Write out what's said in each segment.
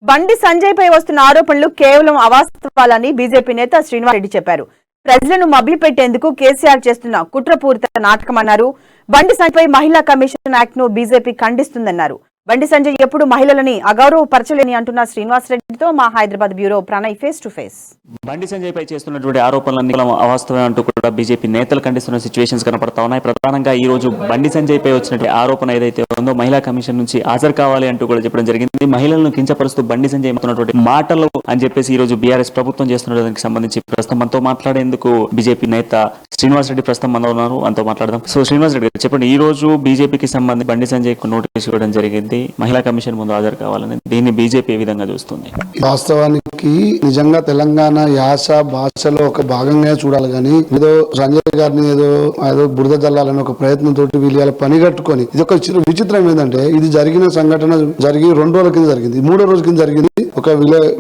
బండి సంజయ్ పై వస్తున్న ఆరోపణలు కేవలం అవాస్తవాలని బీజేపీ నేత శ్రీనివాసరెడ్డి చెప్పారు. ప్రజలను మభ్యపెట్టేందుకు కేసీఆర్ చేస్తున్న కుట్రపూరిత నాటకమన్నారు. బండి సంజయ్ పై మహిళా కమిషన్ యాక్ట్ ను బీజేపీ ఖండిస్తుందన్నారు. బండి సంజయ్ ఎప్పుడు మహిళలని అగౌరవపరచలేని అంటున్న శ్రీనివాసరెడ్డితో మా Hyderabad bureau Pranay face to face. Bandi Sanjay పై చేస్తున్నటువంటి ఆరోపణలన్నీ అవాస్తవమే అంటూ కూడా బీజేపీ నేతలు ఖండిస్తున్న సిచ్యువేషన్స్ కనపడతా ఉన్నాయి. ప్రధానంగా ఈ రోజు బండి సంజయ్ పై వచ్చినటువంటి ఆరోపణ ఏదైతే ఉందో మహిళా కమిషన్ నుంచి హాజరు కావాలి అంటూ కూడా చెప్పడం జరిగింది. మహిళలను కించపరుస్తూ బండి సంజయ్ ఉన్నటువంటి మాటలు అని చెప్పేసి ఈ రోజు బీఆర్ఎస్ ప్రభుత్వం చేస్తున్న దానికి సంబంధించి ప్రస్తుతం మనతో మాట్లాడేందుకు బీజేపీ నేత శ్రీనివాసరెడ్డి ప్రస్తుతం మనతో ఉన్నారు. అంతా మాట్లాడదాం. సో శ్రీనివాసరెడ్డి గారు చెప్పండి, ఈ రోజు బీజేపీకి సంబంధించి బండి సంజయ్ నోటీస్ ఇవ్వడం జరిగింది, మహిళా కమిషన్ ముందు హాజరు కావాలని. దీన్ని బీజేపీ ఏ విధంగా చూస్తుంది? వాస్తవానికి నిజంగా తెలంగాణ యాస భాషలో ఒక భాగంగా చూడాలి కానీ ఏదో సంజయ్ గారిని ఏదో బురద జల్లాలని ఒక ప్రయత్నంతో వీళ్ళు పని కట్టుకొని ఇది ఒక విచిత్రం ఏంటంటే ఇది జరిగిన సంఘటన జరిగి 2 రోజుల కింద జరిగింది. 3వ రోజు కింద జరిగింది. ఒక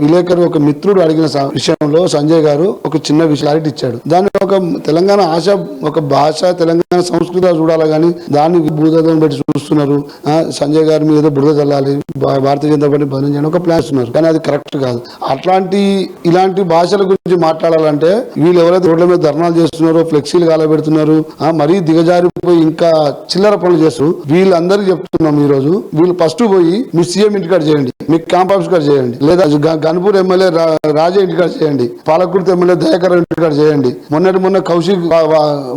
విలేకరు ఒక మిత్రుడు అడిగిన విషయంలో సంజయ్ గారు ఒక చిన్న క్లారిటీ ఇచ్చాడు. దాన్ని ఒక తెలంగాణ ఆశ ఒక భాష తెలంగాణ సంస్కృతి చూడాలి కానీ దాన్ని బురదను పెట్టి చూస్తున్నారు. సంజయ్ గారి మీద బురద చల్లాలి, భారతీయ జనతా పార్టీ బంధం చేయడం ఒక ప్లాన్ ఇస్తున్నారు. కానీ అది కరెక్ట్ కాదు. ఇలాంటి భాషల గురించి మాట్లాడాలంటే వీళ్ళు ఎవరైతే రోడ్ల మీద ధర్నాలు చేస్తున్నారో, ఫ్లెక్సీలు కాలబెడుతున్నారు, మరీ దిగజారిపోయి ఇంకా చిల్లర పనులు చేస్తారు. వీళ్ళందరికీ చెప్తున్నాం ఈ రోజు, వీళ్ళు ఫస్ట్ పోయి మీ సీఎం ఇంటికాడ చేయండి, మీ క్యాంప్ ఆఫీస్ కాడ చేయండి, లేదా గన్పూర్ ఎమ్మెల్యే రాజా ఇంటికాడ చేయండి, పాలకుర్తి ఎమ్మెల్యే దయాకర్ ఇంటికాడ చేయండి, మొన్న కౌశిక్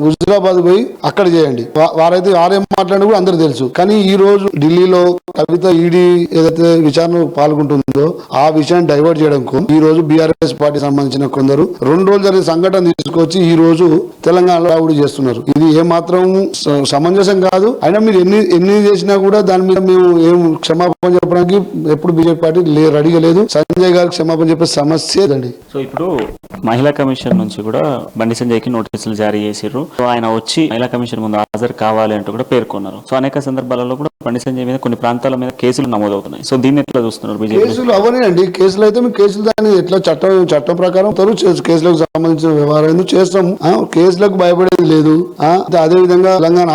హుజురాబాద్ పోయి అక్కడ చేయండి. వారైతే ఆరేం మాట్లాడినా కూడా అందరూ తెలుసు. కానీ ఈ రోజు ఢిల్లీలో కవిత ఈడీ ఏదైతే విచారణ పాల్గొంటుందో ఆ విషయాన్ని డైవర్ట్ చేయడానికి ఈ రోజు బీఆర్ఎస్ పార్టీ సంబంధించిన కొందరు 2 రోజులు జరిగిన సంఘటన తీసుకొచ్చి ఈ రోజు తెలంగాణలో ఆవిడ చేస్తున్నారు. ఇది ఏమాత్రం సమంజసం కాదు. అయినా మీరు ఎన్ని చేసినా కూడా దాని మీద మేము ఏం క్షమాపణ చెప్పడానికి ఎప్పుడు బీజేపీ పార్టీ రెడీగా లేదు. సంజయ్ గారికి క్షమాపణ చెప్పే సమస్య అండి. సో ఇప్పుడు మహిళా కమిషన్ నుంచి కూడా బండి సంజయ్ కి నోటీసులు జారీ చేసిర్రు. సో ఆయన వచ్చి మహిళా కమిషన్ ముందు హాజరు కావాలి అంటూ కూడా పేర్కొన్నారు. సో అనేక సందర్భాలలో కూడా బండి సంజయ్ మీద కొన్ని ప్రాంతాల మీద కేసులు నమోదవుతున్నాయి. సో దీన్ని ఎట్లా చూస్తున్నారు బీజేపీ? కేసులు అవనండి, కేసులు అయితే మేము కేసులు దాన్ని ఎట్లా చట్టం ప్రకారం కేసులకు సంబంధించిన వ్యవహారం చేస్తాం. కేసులకు భయపడేది లేదు. అదే విధంగా తెలంగాణ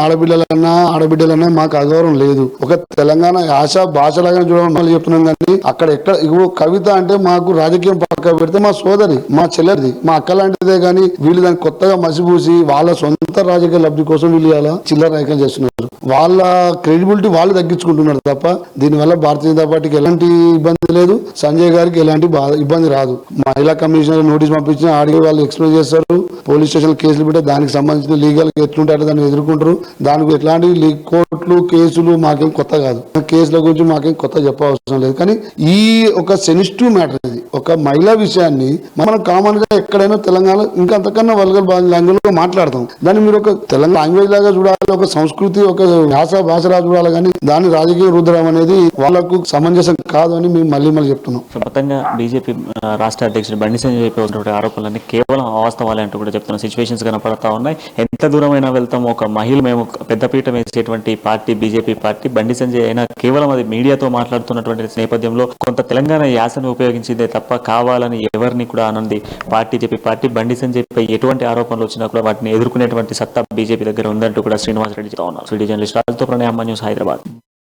ఆడబిడ్డలన్నా మాకు అగౌరవం లేదు. ఒక తెలంగాణ ఆశ భాష లాగా చూడమని చెప్తున్నాం. కానీ అక్కడ ఇప్పుడు కవిత అంటే మాకు రాజకీయం పక్క పెడితే మా సోదరి, మా చెల్లెది, మా అక్క లాంటిదే. కానీ వీళ్ళు దాన్ని కొత్తగా మసిపూసి వాళ్ళ సొంత రాజకీయ లబ్ధి కోసం వీళ్ళు ఇలా చిల్లర రాజకీయం చేస్తున్నారు. వాళ్ళ క్రెడిబిలిటీ వాళ్ళు తగ్గించుకుంటున్నారు తప్ప దీనివల్ల భారతీయ జనతా పార్టీకి ఎలాంటి ఇబ్బంది లేదు, సంజయ్ గారికి ఎలాంటి ఇబ్బంది రాదు. మహిళా కమిషనర్ నోటీస్ పంపించిన ఆడియో వాళ్ళు ఎక్స్ప్లెయిన్ చేస్తారు, పోలీస్ స్టేషన్ కేసులు పెట్టి దానికి సంబంధించిన లీగల్ ఎట్లుంటారో దాన్ని ఎదుర్కొంటారు. దానికి ఎట్లాంటి కోర్టులు కేసులు మాకేం కొత్త కాదు. కేసుల గురించి మాకేం కొత్త చెప్పవసరం లేదు. కానీ ఈ ఒక సెన్సిటివ్ మ్యాటర్ ఇది. ఒక మహిళా విషయాన్ని మనం కామన్ గా ఎక్కడైనా తెలంగాణ ఇంకా అంతకన్నా వల్గర్ లాంగ్వేజ్ లో మాట్లాడతాం. దాన్ని మీరు ఒక తెలంగాణ లాంగ్వేజ్ లాగా చూడాలి, ఒక సంస్కృతి ఒక భాషలా చూడాలి. కానీ దాన్ని రాజకీయ రుద్రం అనేది వాళ్ళకు సమంజసం కాదు అని మేము మళ్ళీ చెప్తున్నాం. మొత్తంగా బీజేపీ రాష్ట్ర అధ్యక్షుడు బండి సంజయ్ ఆరోపణలన్నీ కేవలం అవాస్తవాలే అంటూ కూడా చెప్తున్న సిచ్యువేషన్స్ కనపడతా ఉన్నాయి. ఎంత దూరమైనా వెళ్తాం. ఒక మహిళ మేము పెద్దపీట వేసేటువంటి party BJP party. Bandi Sanjay అయినా కేవలం అది మీడియాతో మాట్లాడుతున్నటువంటి నేపథ్యంలో కొంత తెలంగాణ యాసను ఉపయోగించిందే తప్ప కావాలని ఎవరిని కూడా ఆనంది పార్టీ బండి సంజయ్ పై ఎటువంటి ఆరోపణలు వచ్చినా కూడా వాటిని ఎదుర్కొనేటువంటి సత్తా బీజేపీ దగ్గర ఉందంటూ కూడా శ్రీనివాసరెడ్డి చెప్తా ఉన్నారు. జర్నలిస్ట్ రాజుతో ప్రణయ్ న్యూస్, హైదరాబాద్.